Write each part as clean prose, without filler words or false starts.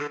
Welcome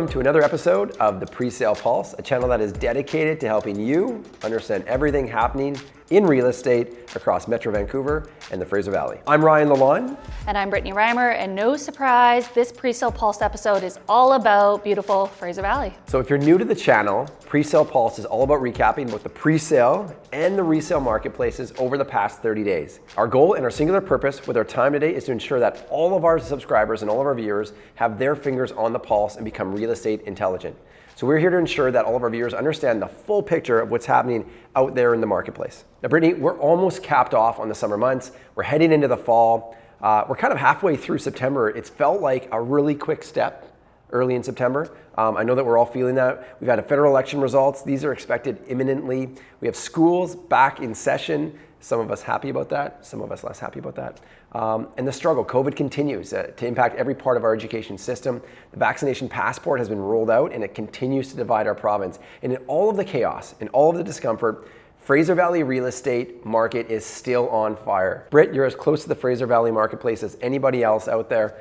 to another episode of the Presale Pulse, a channel that is dedicated to helping you understand everything happening in real estate across Metro Vancouver and the Fraser Valley. I'm Ryan Lalonde. And I'm Brittany Reimer, and no surprise, this Presale Pulse episode is all about beautiful Fraser Valley. So if you're new to the channel, Presale Pulse is all about recapping both the presale and the resale marketplaces over the past 30 days. Our goal and our singular purpose with our time today is to ensure that all of our subscribers and all of our viewers have their fingers on the pulse and become real estate intelligent. So we're here to ensure that all of our viewers understand the full picture of what's happening out there in the marketplace. Now, Brittany, we're almost capped off on the summer months. We're heading into the fall. We're kind of halfway through September. It's felt like a really quick step early in September. I know that we're all feeling that. We've had federal election results. These are expected imminently. We have schools back in session. Some of us happy about that, some of us less happy about that. And the struggle, COVID continues to impact every part of our education system. The vaccination passport has been rolled out and it continues to divide our province. And in all of the chaos, in all of the discomfort, Fraser Valley real estate market is still on fire. Britt, you're as close to the Fraser Valley marketplace as anybody else out there.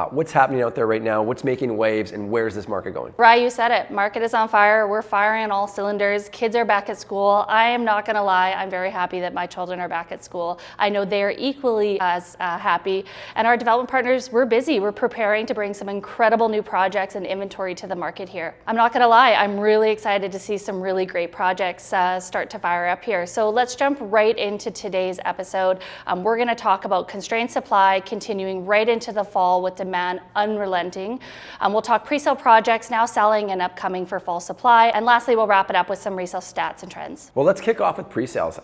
What's happening out there right now? What's making waves and where's this market going? Ryan, you said it. Market is on fire. We're firing on all cylinders. Kids are back at school. I am not going to lie. I'm very happy that my children are back at school. I know they're equally as happy. And our development partners, we're busy. We're preparing to bring some incredible new projects and inventory to the market here. I'm not going to lie. I'm really excited to see some really great projects start to fire up here. So let's jump right into today's episode. We're going to talk about constrained supply continuing right into the fall with demand unrelenting. We'll talk pre-sale projects now selling and upcoming for fall supply. And lastly, we'll wrap it up with some resale stats and trends. Well, let's kick off with pre-sales.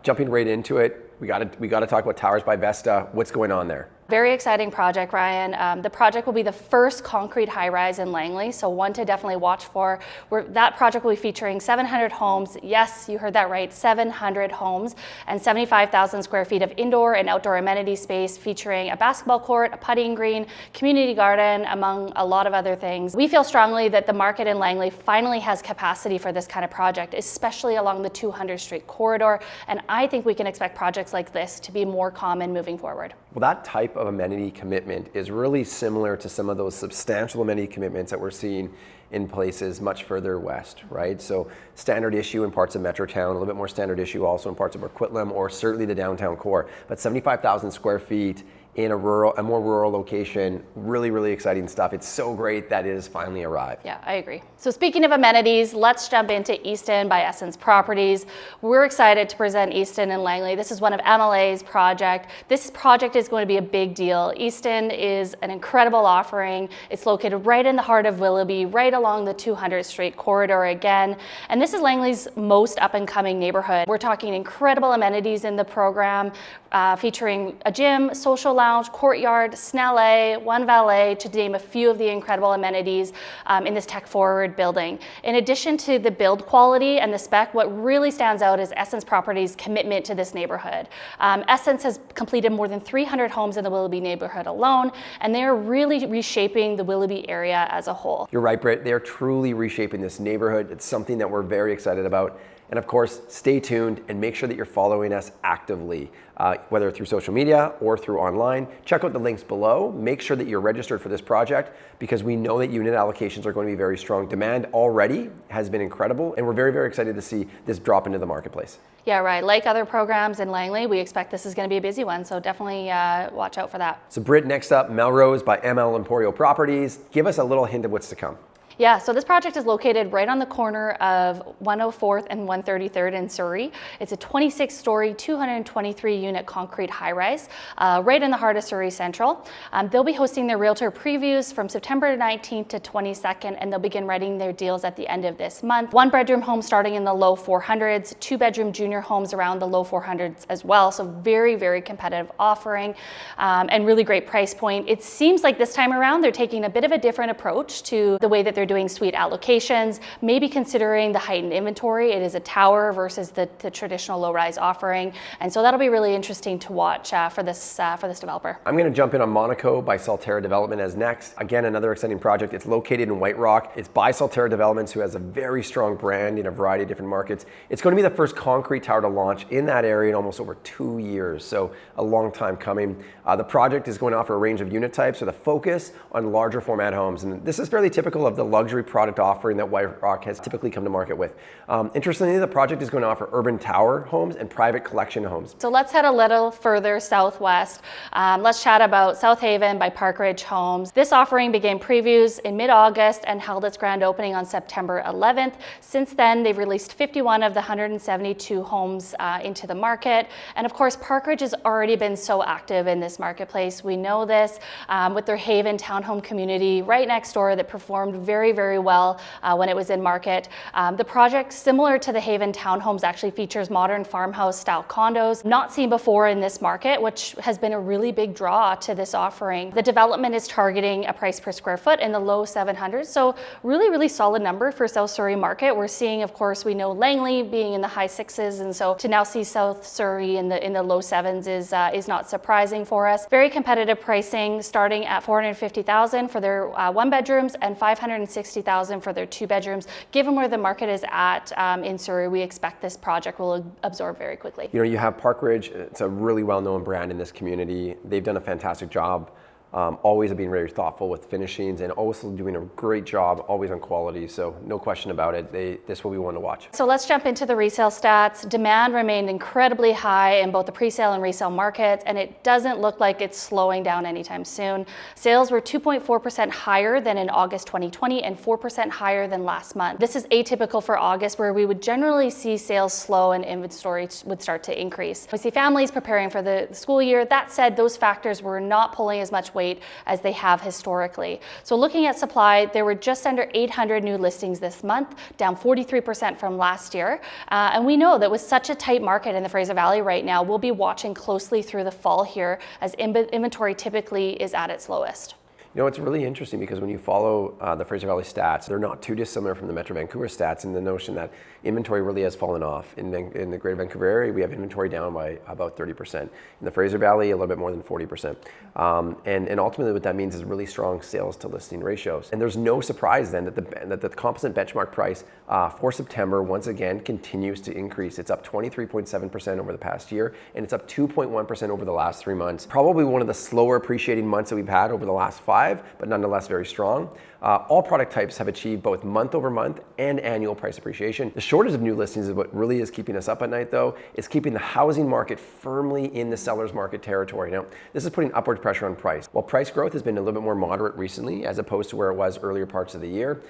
Jumping right into it, we got to talk about Towers by Vesta. What's going on there? Very exciting project, Ryan. The project will be the first concrete high-rise in Langley, so one to definitely watch for. That project will be featuring 700 homes. Yes, you heard that right, 700 homes and 75,000 square feet of indoor and outdoor amenity space featuring a basketball court, a putting green, community garden, among a lot of other things. We feel strongly that the market in Langley finally has capacity for this kind of project, especially along the 200th Street corridor, and I think we can expect projects like this to be more common moving forward. Well, that type of amenity commitment is really similar to some of those substantial amenity commitments that we're seeing in places much further west, right? So standard issue in parts of Metrotown, a little bit more standard issue also in parts of Burquitlam or certainly the downtown core, but 75,000 square feet in a more rural location, really, really exciting stuff. It's so great that it has finally arrived. Yeah, I agree. So speaking of amenities, let's jump into Eastin by Essence Properties. We're excited to present Eastin in Langley. This is one of MLA's project. This project is going to be a big deal. Eastin is an incredible offering. It's located right in the heart of Willoughby, right along the 200th Street corridor again. And this is Langley's most up and coming neighborhood. We're talking incredible amenities in the program, featuring a gym, social lounge, courtyard, Snellet, one valet, to name a few of the incredible amenities in this tech-forward building. In addition to the build quality and the spec, what really stands out is Essence Properties' commitment to this neighborhood. Essence has completed more than 300 homes in the Willoughby neighborhood alone, and they are really reshaping the Willoughby area as a whole. You're right, Britt. They're truly reshaping this neighborhood. It's something that we're very excited about. And of course, stay tuned and make sure that you're following us actively, whether through social media or through online. Check out the links below. Make sure that you're registered for this project because we know that unit allocations are going to be very strong. Demand already has been incredible, and we're very, very excited to see this drop into the marketplace. Yeah, right. Like other programs in Langley, we expect this is going to be a busy one, so definitely watch out for that. So Britt, next up, Melrose by ML Emporio Properties. Give us a little hint of what's to come. Yeah, so this project is located right on the corner of 104th and 133rd in Surrey. It's a 26-story, 223-unit concrete high-rise right in the heart of Surrey Central. They'll be hosting their realtor previews from September 19th to 22nd, and they'll begin writing their deals at the end of this month. One-bedroom homes starting in the low 400s, two-bedroom junior homes around the low 400s as well. So very, very competitive offering and really great price point. It seems like this time around they're taking a bit of a different approach to the way that they're doing suite allocations, maybe considering the heightened inventory. It is a tower versus the traditional low-rise offering. And so that'll be really interesting to watch for this developer. I'm going to jump in on Monaco by Salterra Development as next. Again, another exciting project. It's located in White Rock. It's by Salterra Developments, who has a very strong brand in a variety of different markets. It's going to be the first concrete tower to launch in that area in almost over 2 years, so a long time coming. The project is going to offer a range of unit types with a focus on larger format homes, and this is fairly typical of the luxury product offering that White Rock has typically come to market with. Interestingly, the project is going to offer urban tower homes and private collection homes. So let's head a little further southwest. Let's chat about South Haven by Park Ridge Homes. This offering began previews in mid-August and held its grand opening on September 11th. Since then, they've released 51 of the 172 homes into the market. And of course, Park Ridge has already been so active in this marketplace. We know this with their Haven townhome community right next door that performed very, very well when it was in market. The project, similar to the Haven townhomes, actually features modern farmhouse style condos, not seen before in this market, which has been a really big draw to this offering. The development is targeting a price per square foot in the low 700s, so really, really solid number for South Surrey market. We're seeing, of course, we know Langley being in the high 6s, and so to now see South Surrey in the low 7s is not surprising for us. Very competitive pricing, starting at $450,000 for their 1 bedrooms and $560,000 for their 2 bedrooms. Given where the market is at in Surrey, we expect this project will absorb very quickly. You know, you have Park Ridge. It's a really well-known brand in this community. They've done a fantastic job. Always being very thoughtful with finishings and also doing a great job always on quality, so no question about it. This will be one to watch. So let's jump into the resale stats. Demand remained incredibly high in both the pre-sale and resale markets, and it doesn't look like it's slowing down anytime soon. Sales were 2.4% higher than in August 2020 and 4% higher than last month. This is atypical for August, where we would generally see sales slow and inventory would start to increase. We see families preparing for the school year. That said, those factors were not pulling as much weight as they have historically. So looking at supply, there were just under 800 new listings this month, down 43% from last year. And we know that with such a tight market in the Fraser Valley right now, we'll be watching closely through the fall here as inventory typically is at its lowest. You know, it's really interesting because when you follow the Fraser Valley stats, they're not too dissimilar from the Metro Vancouver stats in the notion that inventory really has fallen off. In the Greater Vancouver area, we have inventory down by about 30%. In the Fraser Valley, a little bit more than 40%. And ultimately what that means is really strong sales to listing ratios. And there's no surprise then that the composite benchmark price for September once again continues to increase. It's up 23.7% over the past year, and it's up 2.1% over the last 3 months. Probably one of the slower appreciating months that we've had over the last 5, but nonetheless very strong. All product types have achieved both month over month and annual price appreciation. The shortage of new listings is what really is keeping us up at night, though. It's keeping the housing market firmly in the seller's market territory. Now, this is putting upward pressure on price. While price growth has been a little bit more moderate recently, as opposed to where it was earlier parts of the year,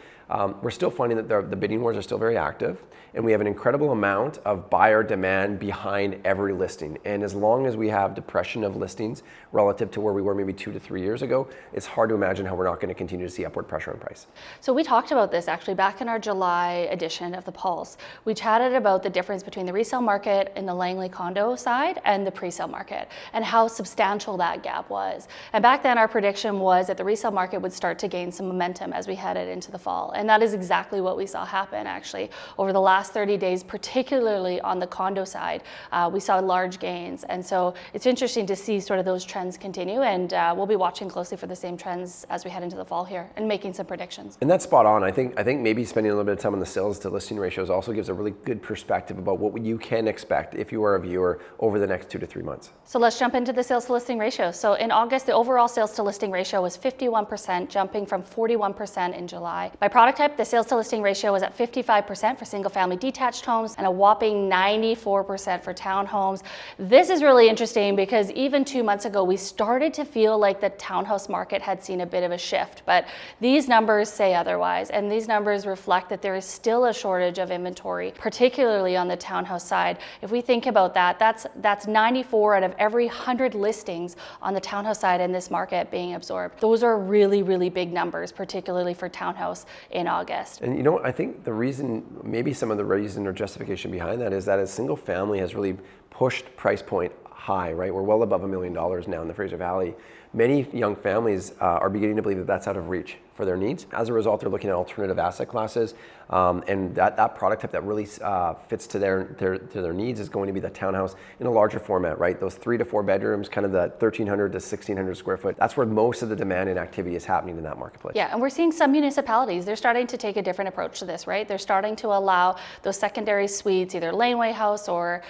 we're still finding that the bidding wars are still very active, and we have an incredible amount of buyer demand behind every listing. And as long as we have depression of listings relative to where we were maybe 2 to 3 years ago, it's hard to imagine how we're not going to continue to see upward pressure on price. So we talked about this actually back in our July edition of The Pulse. We chatted about the difference between the resale market in the Langley condo side and the pre-sale market and how substantial that gap was. And back then our prediction was that the resale market would start to gain some momentum as we headed into the fall. And that is exactly what we saw happen actually. Over the last 30 days, particularly on the condo side, we saw large gains. And so it's interesting to see sort of those trends continue, and we'll be watching closely for the same trends as we head into the fall here and making some predictions. And that's spot on. I think maybe spending a little bit of time on the sales to listing ratios also gives a really good perspective about what you can expect if you are a viewer over the next 2 to 3 months. So let's jump into the sales to listing ratio. So in August, the overall sales to listing ratio was 51%, jumping from 41% in July. By product type, the sales to listing ratio was at 55% for single family detached homes and a whopping 94% for townhomes. This is really interesting because even 2 months ago, we started to feel like the townhouse market had seen a bit of a shift, but these numbers say otherwise. And these numbers reflect that there is still a shortage of inventory, particularly on the townhouse side. If we think about that, that's 94 out of every 100 listings on the townhouse side in this market being absorbed. Those are really, really big numbers, particularly for townhouse in August. And you know, I think the reason, maybe some of the reason or justification behind that is that as single family has really pushed price point high, right? We're well above $1 million now in the Fraser Valley. Many young families are beginning to believe that that's out of reach for their needs. As a result, they're looking at alternative asset classes, and that product type that really fits to their needs is going to be the townhouse in a larger format, right? Those 3 to 4 bedrooms, kind of the 1,300 to 1,600 square foot. That's where most of the demand and activity is happening in that marketplace. Yeah, and we're seeing some municipalities, they're starting to take a different approach to this, right? They're starting to allow those secondary suites, either laneway house or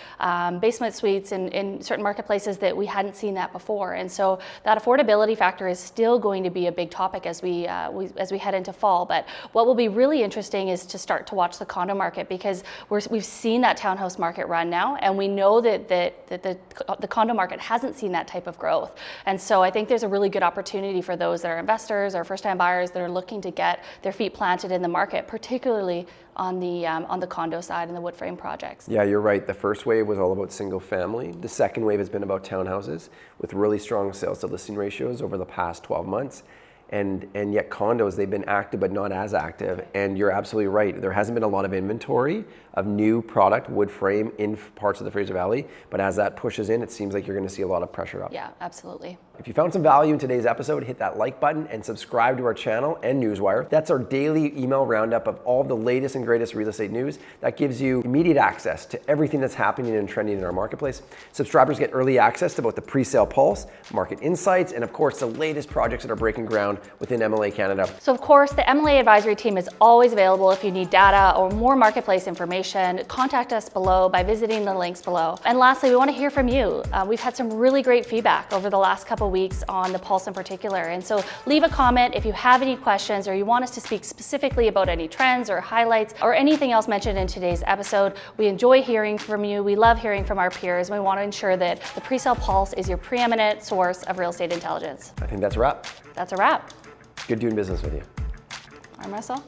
basement suites in certain marketplaces that we hadn't seen that before. And so that affordability factor is still going to be a big topic as we head into fall. But what will be really interesting is to start to watch the condo market, because we've seen that townhouse market run now, and we know that the condo market hasn't seen that type of growth. And so I think there's a really good opportunity for those that are investors or first-time buyers that are looking to get their feet planted in the market, particularly on the condo side and the wood frame projects. Yeah, you're right. The first wave was all about single family. The second wave has been about townhouses with really strong sales to listing ratios over the past 12 months. And yet condos, they've been active but not as active. And you're absolutely right. There hasn't been a lot of inventory of new product, wood frame, in parts of the Fraser Valley. But as that pushes in, it seems like you're going to see a lot of pressure up. Yeah, absolutely. If you found some value in today's episode, hit that like button and subscribe to our channel and Newswire. That's our daily email roundup of all the latest and greatest real estate news. That gives you immediate access to everything that's happening and trending in our marketplace. Subscribers get early access to both the pre-sale pulse, market insights, and of course the latest projects that are breaking ground within MLA Canada. So of course, the MLA advisory team is always available if you need data or more marketplace information. Contact us below by visiting the links below. And lastly, we want to hear from you. We've had some really great feedback over the last couple weeks on the pulse in particular. And so leave a comment if you have any questions or you want us to speak specifically about any trends or highlights or anything else mentioned in today's episode. We enjoy hearing from you. We love hearing from our peers. And we want to ensure that the Presale Pulse is your preeminent source of real estate intelligence. I think that's a wrap. That's a wrap. Good doing business with you. I'm Russell.